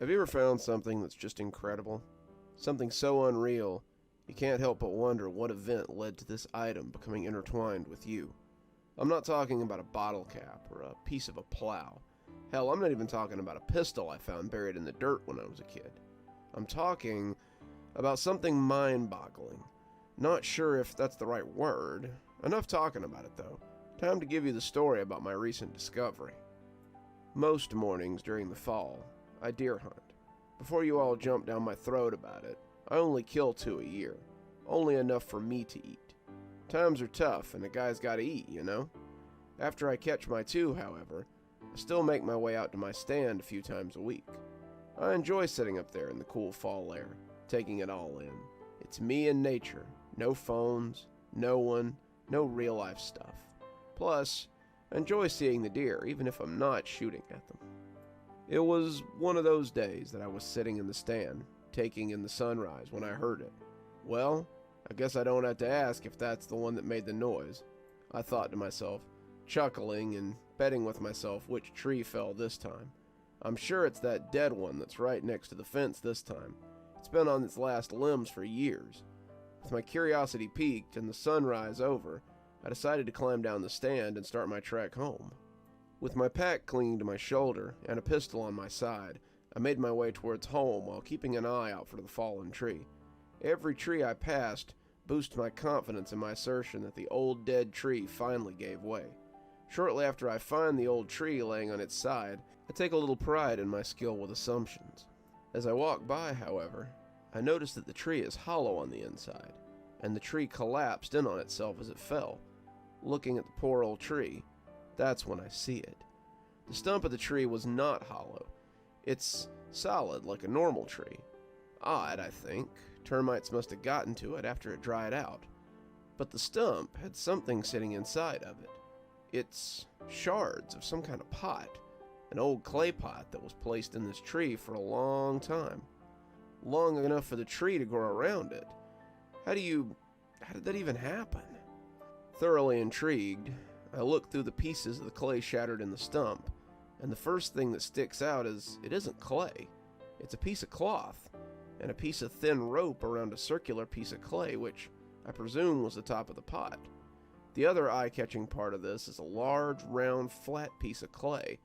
Have you ever found something that's just incredible? Something so unreal, you can't help but wonder what event led to this item becoming intertwined with you. I'm not talking about a bottle cap or a piece of a plow. Hell, I'm not even talking about a pistol I found buried in the dirt when I was a kid. I'm talking about something mind-boggling. Not sure if that's the right word. Enough talking about it, though. Time to give you the story about my recent discovery. Most mornings during the fall, I deer hunt. Before you all jump down my throat about it, I only kill 2 a year. Only enough for me to eat. Times are tough, and a guy's gotta eat, you know? After I catch my 2, however, I still make my way out to my stand a few times a week. I enjoy sitting up there in the cool fall air, taking it all in. It's me and nature. No phones, no one, no real-life stuff. Plus, I enjoy seeing the deer, even if I'm not shooting at them. It was one of those days that I was sitting in the stand, taking in the sunrise when I heard it. Well, I guess I don't have to ask if that's the one that made the noise, I thought to myself, chuckling and betting with myself which tree fell this time. I'm sure it's that dead one that's right next to the fence this time. It's been on its last limbs for years. With my curiosity piqued and the sunrise over, I decided to climb down the stand and start my trek home. With my pack clinging to my shoulder and a pistol on my side, I made my way towards home while keeping an eye out for the fallen tree. Every tree I passed boosted my confidence in my assertion that the old dead tree finally gave way. Shortly after I find the old tree laying on its side, I take a little pride in my skill with assumptions. As I walk by, however, I notice that the tree is hollow on the inside, and the tree collapsed in on itself as it fell. Looking at the poor old tree, that's when I see it. The stump of the tree was not hollow. It's solid like a normal tree. Odd, I think. Termites must have gotten to it after it dried out. But the stump had something sitting inside of it. It's shards of some kind of pot. An old clay pot that was placed in this tree for a long time. Long enough for the tree to grow around it. How did that even happen? Thoroughly intrigued, I look through the pieces of the clay shattered in the stump, and the first thing that sticks out is it isn't clay. It's a piece of cloth, and a piece of thin rope around a circular piece of clay, which I presume was the top of the pot. The other eye-catching part of this is a large, round, flat piece of clay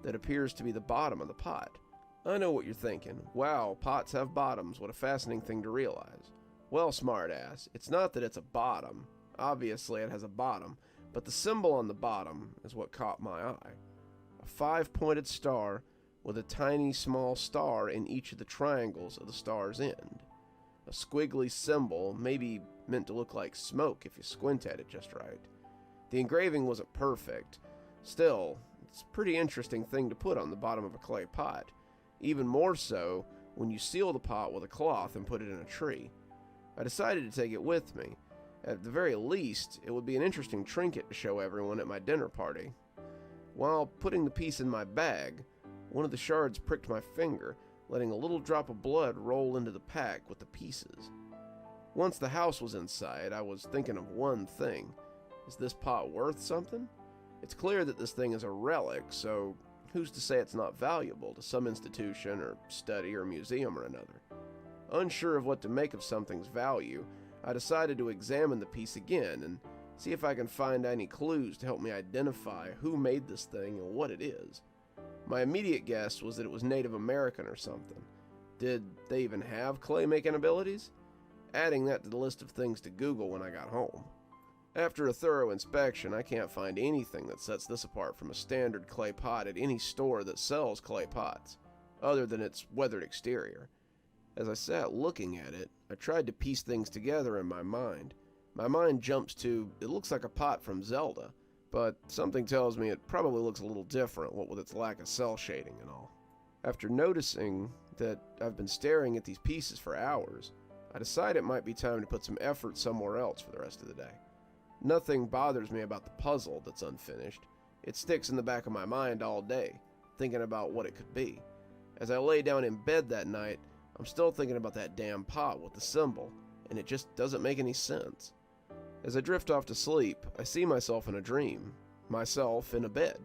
that appears to be the bottom of the pot. I know what you're thinking. Wow, pots have bottoms. What a fascinating thing to realize. Well, smartass, it's not that it's a bottom. Obviously, it has a bottom, but the symbol on the bottom is what caught my eye. A 5-pointed star with a tiny small star in each of the triangles of the star's end. A squiggly symbol, maybe meant to look like smoke if you squint at it just right. The engraving wasn't perfect. Still, it's a pretty interesting thing to put on the bottom of a clay pot. Even more so when you seal the pot with a cloth and put it in a tree. I decided to take it with me. At the very least, it would be an interesting trinket to show everyone at my dinner party. While putting the piece in my bag, one of the shards pricked my finger, letting a little drop of blood roll into the pack with the pieces. Once the house was in sight, I was thinking of one thing. Is this pot worth something? It's clear that this thing is a relic, so who's to say it's not valuable to some institution or study or museum or another? Unsure of what to make of something's value, I decided to examine the piece again and see if I can find any clues to help me identify who made this thing and what it is. My immediate guess was that it was Native American or something. Did they even have clay-making abilities? Adding that to the list of things to Google when I got home. After a thorough inspection, I can't find anything that sets this apart from a standard clay pot at any store that sells clay pots, other than its weathered exterior. As I sat looking at it, I tried to piece things together in my mind. My mind jumps to, it looks like a pot from Zelda, but something tells me it probably looks a little different, what with its lack of cell shading and all. After noticing that I've been staring at these pieces for hours, I decide it might be time to put some effort somewhere else for the rest of the day. Nothing bothers me about the puzzle that's unfinished. It sticks in the back of my mind all day, thinking about what it could be. As I lay down in bed that night, I'm still thinking about that damn pot with the symbol, and it just doesn't make any sense. As I drift off to sleep, I see myself in a dream. Myself in a bed.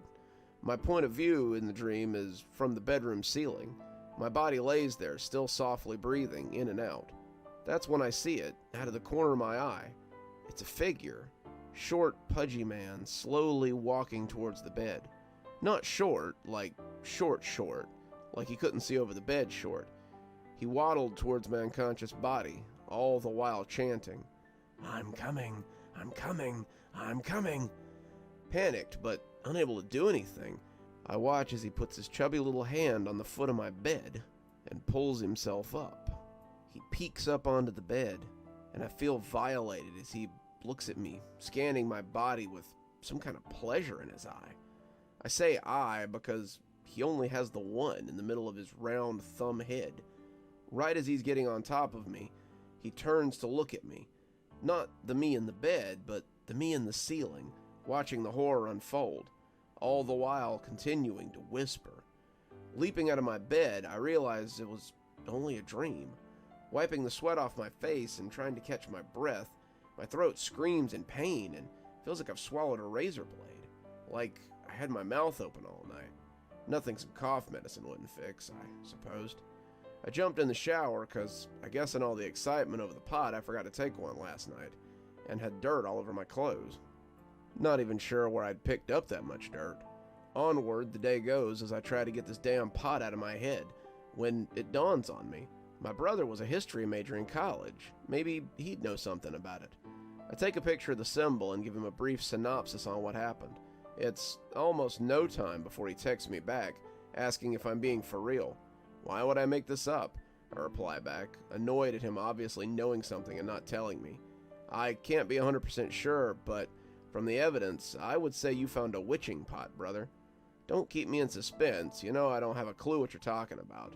My point of view in the dream is from the bedroom ceiling. My body lays there, still softly breathing in and out. That's when I see it, out of the corner of my eye. It's a figure. Short, pudgy man, slowly walking towards the bed. Not short, like short, like he couldn't see over the bed short. He waddled towards my unconscious body, all the while chanting, "I'm coming, I'm coming, I'm coming." Panicked, but unable to do anything, I watch as he puts his chubby little hand on the foot of my bed and pulls himself up. He peeks up onto the bed, and I feel violated as he looks at me, scanning my body with some kind of pleasure in his eye. I say eye because he only has the one in the middle of his round thumb head. Right as he's getting on top of me, he turns to look at me. Not the me in the bed, but the me in the ceiling, watching the horror unfold, all the while continuing to whisper. Leaping out of my bed, I realized it was only a dream. Wiping the sweat off my face and trying to catch my breath, my throat screams in pain and feels like I've swallowed a razor blade. Like I had my mouth open all night. Nothing some cough medicine wouldn't fix, I supposed. I jumped in the shower because I guess in all the excitement over the pot I forgot to take one last night and had dirt all over my clothes. Not even sure where I'd picked up that much dirt. Onward the day goes as I try to get this damn pot out of my head when it dawns on me. My brother was a history major in college. Maybe he'd know something about it. I take a picture of the symbol and give him a brief synopsis on what happened. It's almost no time before he texts me back, asking if I'm being for real. Why would I make this up? I reply back, annoyed at him obviously knowing something and not telling me. I can't be 100% sure, but from the evidence, I would say you found a witching pot, brother. Don't keep me in suspense, you know I don't have a clue what you're talking about.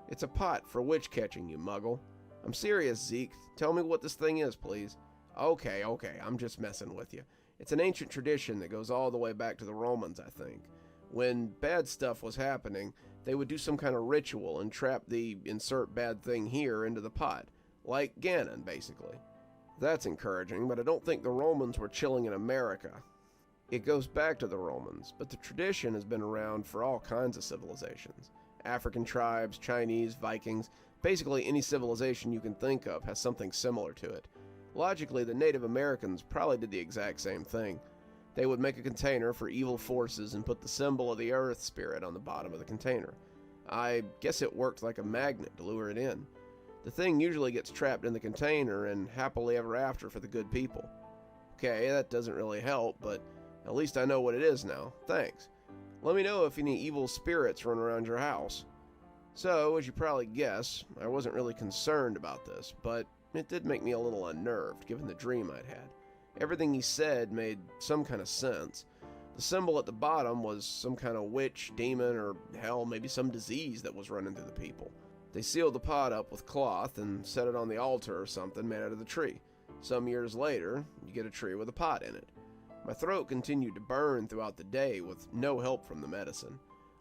It's a pot for witch catching, you muggle. I'm serious, Zeke. Tell me what this thing is, please. Okay, I'm just messing with you. It's an ancient tradition that goes all the way back to the Romans, I think. When bad stuff was happening, they would do some kind of ritual and trap the insert bad thing here into the pot. Like Ganon, basically. That's encouraging, but I don't think the Romans were chilling in America. It goes back to the Romans, but the tradition has been around for all kinds of civilizations. African tribes, Chinese, Vikings, basically any civilization you can think of has something similar to it. Logically, the Native Americans probably did the exact same thing. They would make a container for evil forces and put the symbol of the earth spirit on the bottom of the container. I guess it worked like a magnet to lure it in. The thing usually gets trapped in the container and happily ever after for the good people. Okay, that doesn't really help, but at least I know what it is now. Thanks. Let me know if any evil spirits run around your house. So, as you probably guess, I wasn't really concerned about this, but it did make me a little unnerved, given the dream I'd had. Everything he said made some kind of sense. The symbol at the bottom was some kind of witch, demon, or hell, maybe some disease that was running through the people. They sealed the pot up with cloth and set it on the altar or something made out of the tree. Some years later, you get a tree with a pot in it. My throat continued to burn throughout the day with no help from the medicine.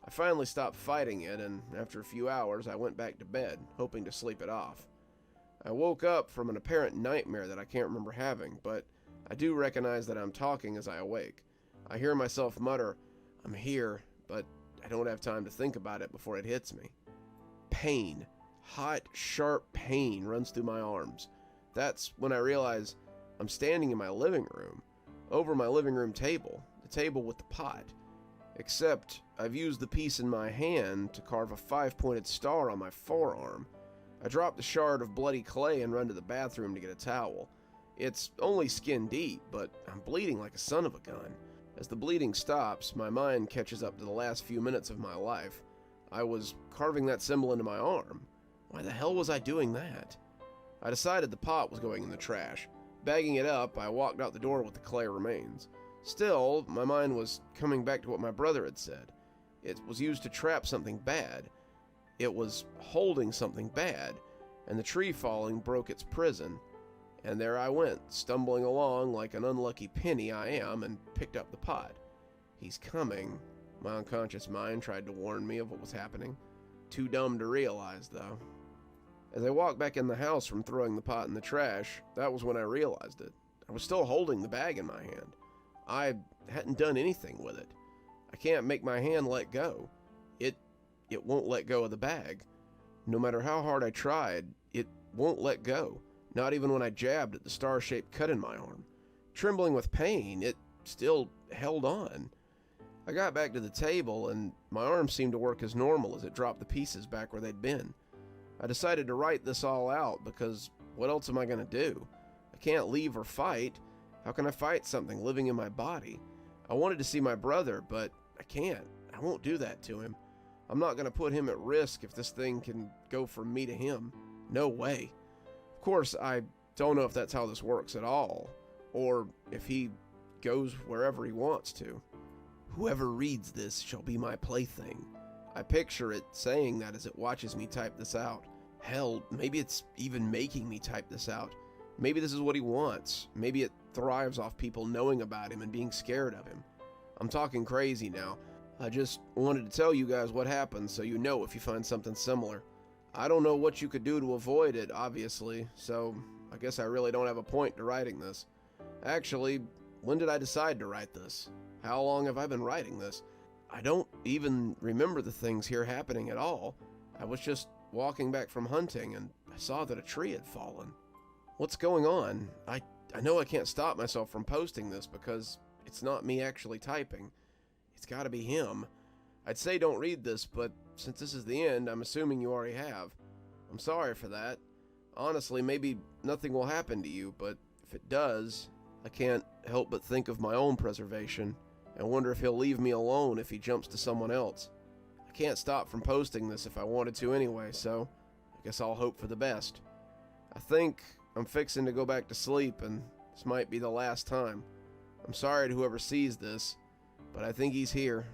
I finally stopped fighting it, and after a few hours I went back to bed, hoping to sleep it off. I woke up from an apparent nightmare that I can't remember having, but I do recognize that I'm talking as I awake. I hear myself mutter, "I'm here," but I don't have time to think about it before it hits me. Pain, hot, sharp pain runs through my arms. That's when I realize I'm standing in my living room, over my living room table, the table with the pot. Except I've used the piece in my hand to carve a 5-pointed star on my forearm. I drop the shard of bloody clay and run to the bathroom to get a towel. It's only skin deep, but I'm bleeding like a son of a gun. As the bleeding stops, my mind catches up to the last few minutes of my life. I was carving that symbol into my arm. Why the hell was I doing that? I decided the pot was going in the trash. Bagging it up, I walked out the door with the clay remains. Still, my mind was coming back to what my brother had said. It was used to trap something bad. It was holding something bad, and the tree falling broke its prison. And there I went, stumbling along like an unlucky penny I am, and picked up the pot. He's coming. My unconscious mind tried to warn me of what was happening. Too dumb to realize, though. As I walked back in the house from throwing the pot in the trash, that was when I realized it. I was still holding the bag in my hand. I hadn't done anything with it. I can't make my hand let go. It it won't let go of the bag. No matter how hard I tried, it won't let go, not even when I jabbed at the star-shaped cut in my arm. Trembling with pain, it still held on. I got back to the table, and my arm seemed to work as normal as it dropped the pieces back where they'd been. I decided to write this all out, because what else am I going to do? I can't leave or fight. How can I fight something living in my body? I wanted to see my brother, but I can't. I won't do that to him. I'm not going to put him at risk if this thing can go from me to him. No way. Of course, I don't know if that's how this works at all, or if he goes wherever he wants to. Whoever reads this shall be my plaything. I picture it saying that as it watches me type this out. Hell, maybe it's even making me type this out. Maybe this is what he wants. Maybe it thrives off people knowing about him and being scared of him. I'm talking crazy now. I just wanted to tell you guys what happened so you know if you find something similar. I don't know what you could do to avoid it, obviously, so I guess I really don't have a point to writing this. Actually, when did I decide to write this? How long have I been writing this? I don't even remember the things here happening at all. I was just walking back from hunting and I saw that a tree had fallen. What's going on? I know I can't stop myself from posting this because it's not me actually typing. It's gotta be him. I'd say don't read this, but since this is the end, I'm assuming you already have. I'm sorry for that. Honestly, maybe nothing will happen to you, but if it does, I can't help but think of my own preservation and wonder if he'll leave me alone if he jumps to someone else. I can't stop from posting this if I wanted to anyway, so I guess I'll hope for the best. I think I'm fixing to go back to sleep, and this might be the last time. I'm sorry to whoever sees this, but I think he's here.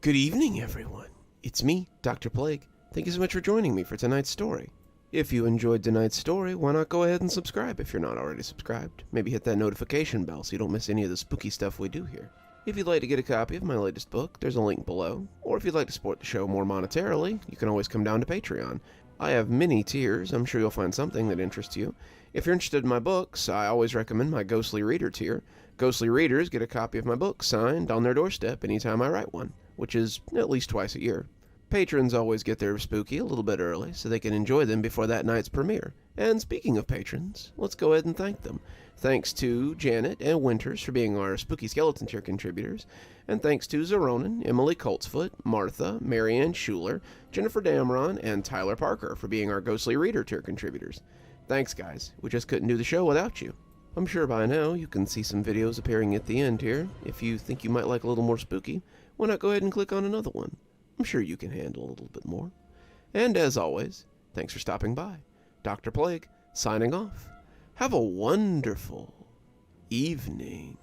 Good evening, everyone. It's me, Dr. Plague. Thank you so much for joining me for tonight's story. If you enjoyed tonight's story, why not go ahead and subscribe if you're not already subscribed. Maybe hit that notification bell so you don't miss any of the spooky stuff we do here. If you'd like to get a copy of my latest book, there's a link below. Or if you'd like to support the show more monetarily, you can always come down to Patreon. I have many tiers. I'm sure you'll find something that interests you. If you're interested in my books, I always recommend my Ghostly Reader tier. Ghostly Readers get a copy of my book signed on their doorstep anytime I write one, which is at least twice a year. Patrons always get their spooky a little bit early so they can enjoy them before that night's premiere. And speaking of patrons, let's go ahead and thank them. Thanks to Janet and Winters for being our Spooky Skeleton tier contributors. And thanks to Xaronana, Emily Coltsfoot, Martha, Marianne Schuler, Jennifer Damron, and Tyler Parker for being our Ghostly Reader tier contributors. Thanks, guys. We just couldn't do the show without you. I'm sure by now you can see some videos appearing at the end here. If you think you might like a little more spooky, why not go ahead and click on another one? I'm sure you can handle a little bit more. And as always, thanks for stopping by. Dr. Plague, signing off. Have a wonderful evening.